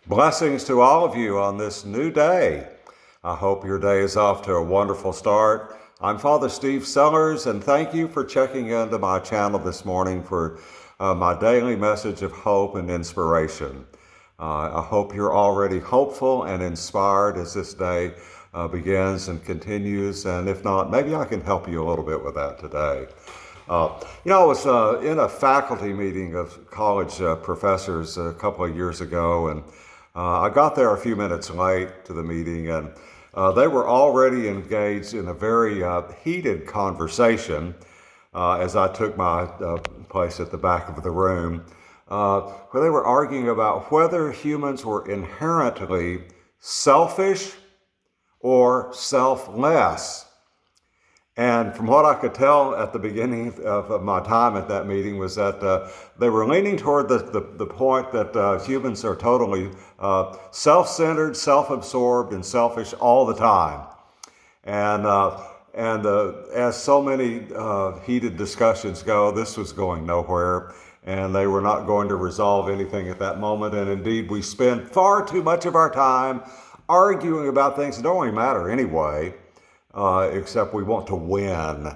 Blessings to all of you on this new day. I hope your day is off to a wonderful start. I'm Father Steve Sellers, and thank you for checking into my channel this morning for my daily message of hope and inspiration. I hope you're already hopeful and inspired as this day begins and continues, and if not, maybe I can help you a little bit with that today. I was in a faculty meeting of college professors a couple of years ago, and I got there a few minutes late to the meeting, and they were already engaged in a very heated conversation as I took my place at the back of the room, where they were arguing about whether humans were inherently selfish or selfless. And from what I could tell at the beginning of my time at that meeting was that they were leaning toward the point that humans are totally self-centered, self-absorbed, and selfish all the time. And as so many heated discussions go, this was going nowhere, and they were not going to resolve anything at that moment. And indeed, we spend far too much of our time arguing about things that don't really matter anyway. Except we want to win.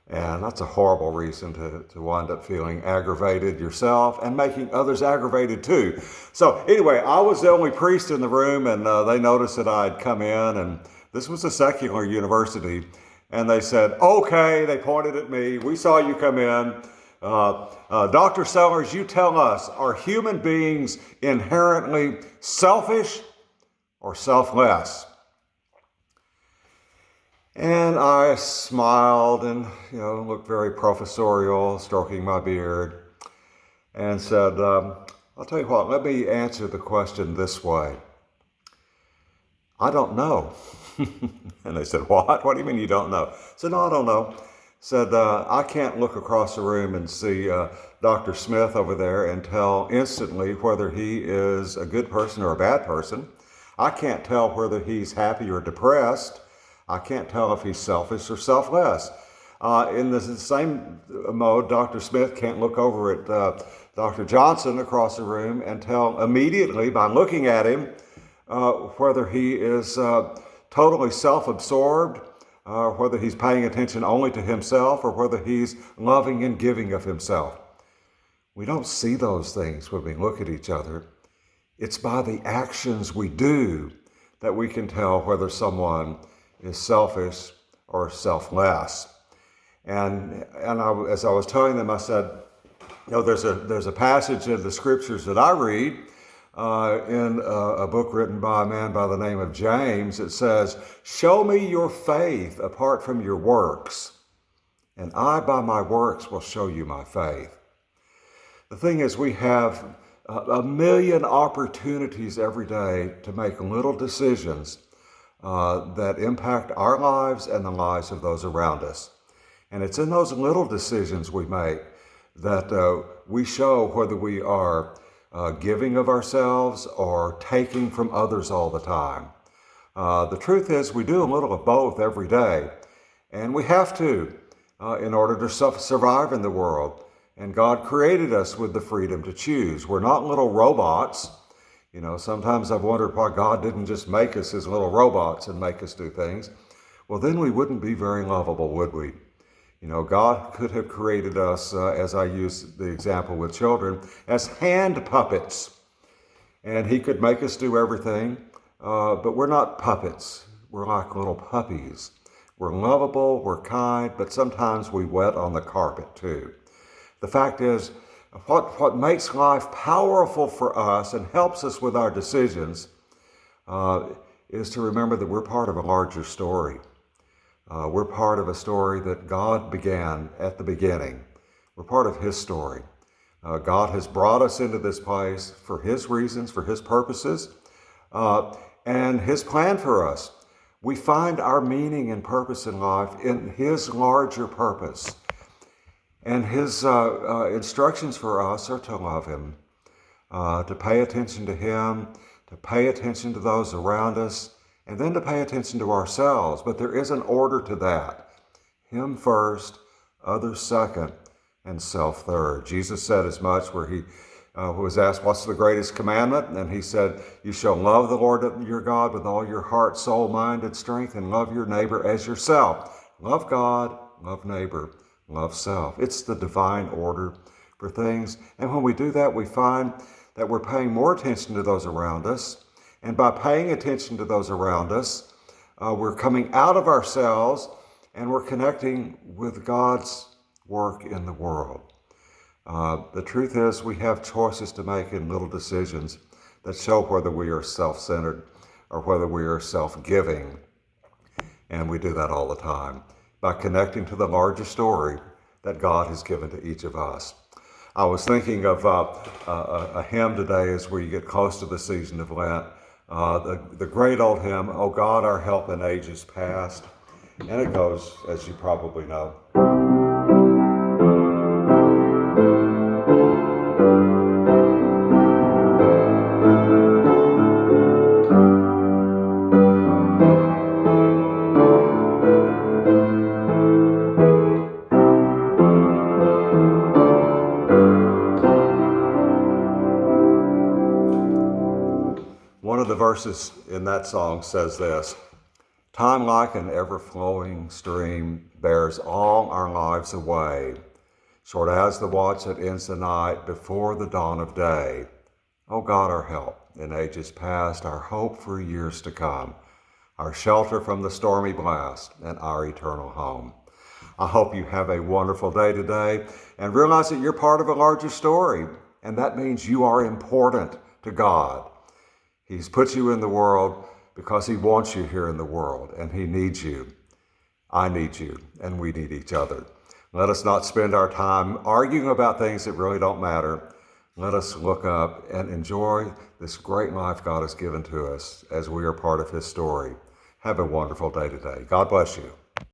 And that's a horrible reason to wind up feeling aggravated yourself and making others aggravated too. So anyway, I was the only priest in the room, and they noticed that I'd come in, and this was a secular university. And they said, okay, they pointed at me, we saw you come in. Dr. Sellers, you tell us, are human beings inherently selfish or selfless? And I smiled and, looked very professorial, stroking my beard, and said, I'll tell you what, let me answer the question this way. I don't know. And they said, what? What do you mean you don't know? I said, no, I don't know. I said, I can't look across the room and see Dr. Smith over there and tell instantly whether he is a good person or a bad person. I can't tell whether he's happy or depressed. I can't tell if he's selfish or selfless. In the same mode, Dr. Smith can't look over at Dr. Johnson across the room and tell immediately by looking at him whether he is totally self-absorbed, whether he's paying attention only to himself, or whether he's loving and giving of himself. We don't see those things when we look at each other. It's by the actions we do that we can tell whether someone is selfish or selfless. And as I was telling them, I said, there's a passage in the scriptures that I read in a book written by a man by the name of James. It says, show me your faith apart from your works, and I by my works will show you my faith. The thing is, we have a million opportunities every day to make little decisions that impact our lives and the lives of those around us. And it's in those little decisions we make that we show whether we are giving of ourselves or taking from others all the time. The truth is, we do a little of both every day, and we have to in order to survive in the world. And God created us with the freedom to choose. We're not little robots. Sometimes I've wondered why God didn't just make us as little robots and make us do things. Well, then we wouldn't be very lovable, would we? God could have created us, as I use the example with children, as hand puppets. And he could make us do everything, but we're not puppets. We're like little puppies. We're lovable, we're kind, but sometimes we wet on the carpet too. The fact is, what makes life powerful for us and helps us with our decisions is to remember that we're part of a larger story. We're part of a story that God began at the beginning. We're part of his story. God has brought us into this place for his reasons, for his purposes, and his plan for us. We find our meaning and purpose in life in his larger purpose. And his instructions for us are to love him, to pay attention to him, to pay attention to those around us, and then to pay attention to ourselves. But there is an order to that. Him first, others second, and self third. Jesus said as much where he who was asked, what's the greatest commandment? And he said, you shall love the Lord your God with all your heart, soul, mind, and strength, and love your neighbor as yourself. Love God, love neighbor, love self. It's the divine order for things. And when we do that, we find that we're paying more attention to those around us. And by paying attention to those around us, we're coming out of ourselves and we're connecting with God's work in the world. The truth is we have choices to make in little decisions that show whether we are self-centered or whether we are self-giving. And we do that all the time by connecting to the larger story that God has given to each of us. I was thinking of a hymn today as we get close to the season of Lent. The great old hymn, O God, our help in ages past. And it goes, as you probably know. One of the verses in that song says this, time like an ever-flowing stream bears all our lives away, short as the watch that ends the night before the dawn of day. O God, our help in ages past, our hope for years to come, our shelter from the stormy blast, and our eternal home. I hope you have a wonderful day today and realize that you're part of a larger story, and that means you are important to God. He's put you in the world because he wants you here in the world, and he needs you. I need you, and we need each other. Let us not spend our time arguing about things that really don't matter. Let us look up and enjoy this great life God has given to us as we are part of his story. Have a wonderful day today. God bless you.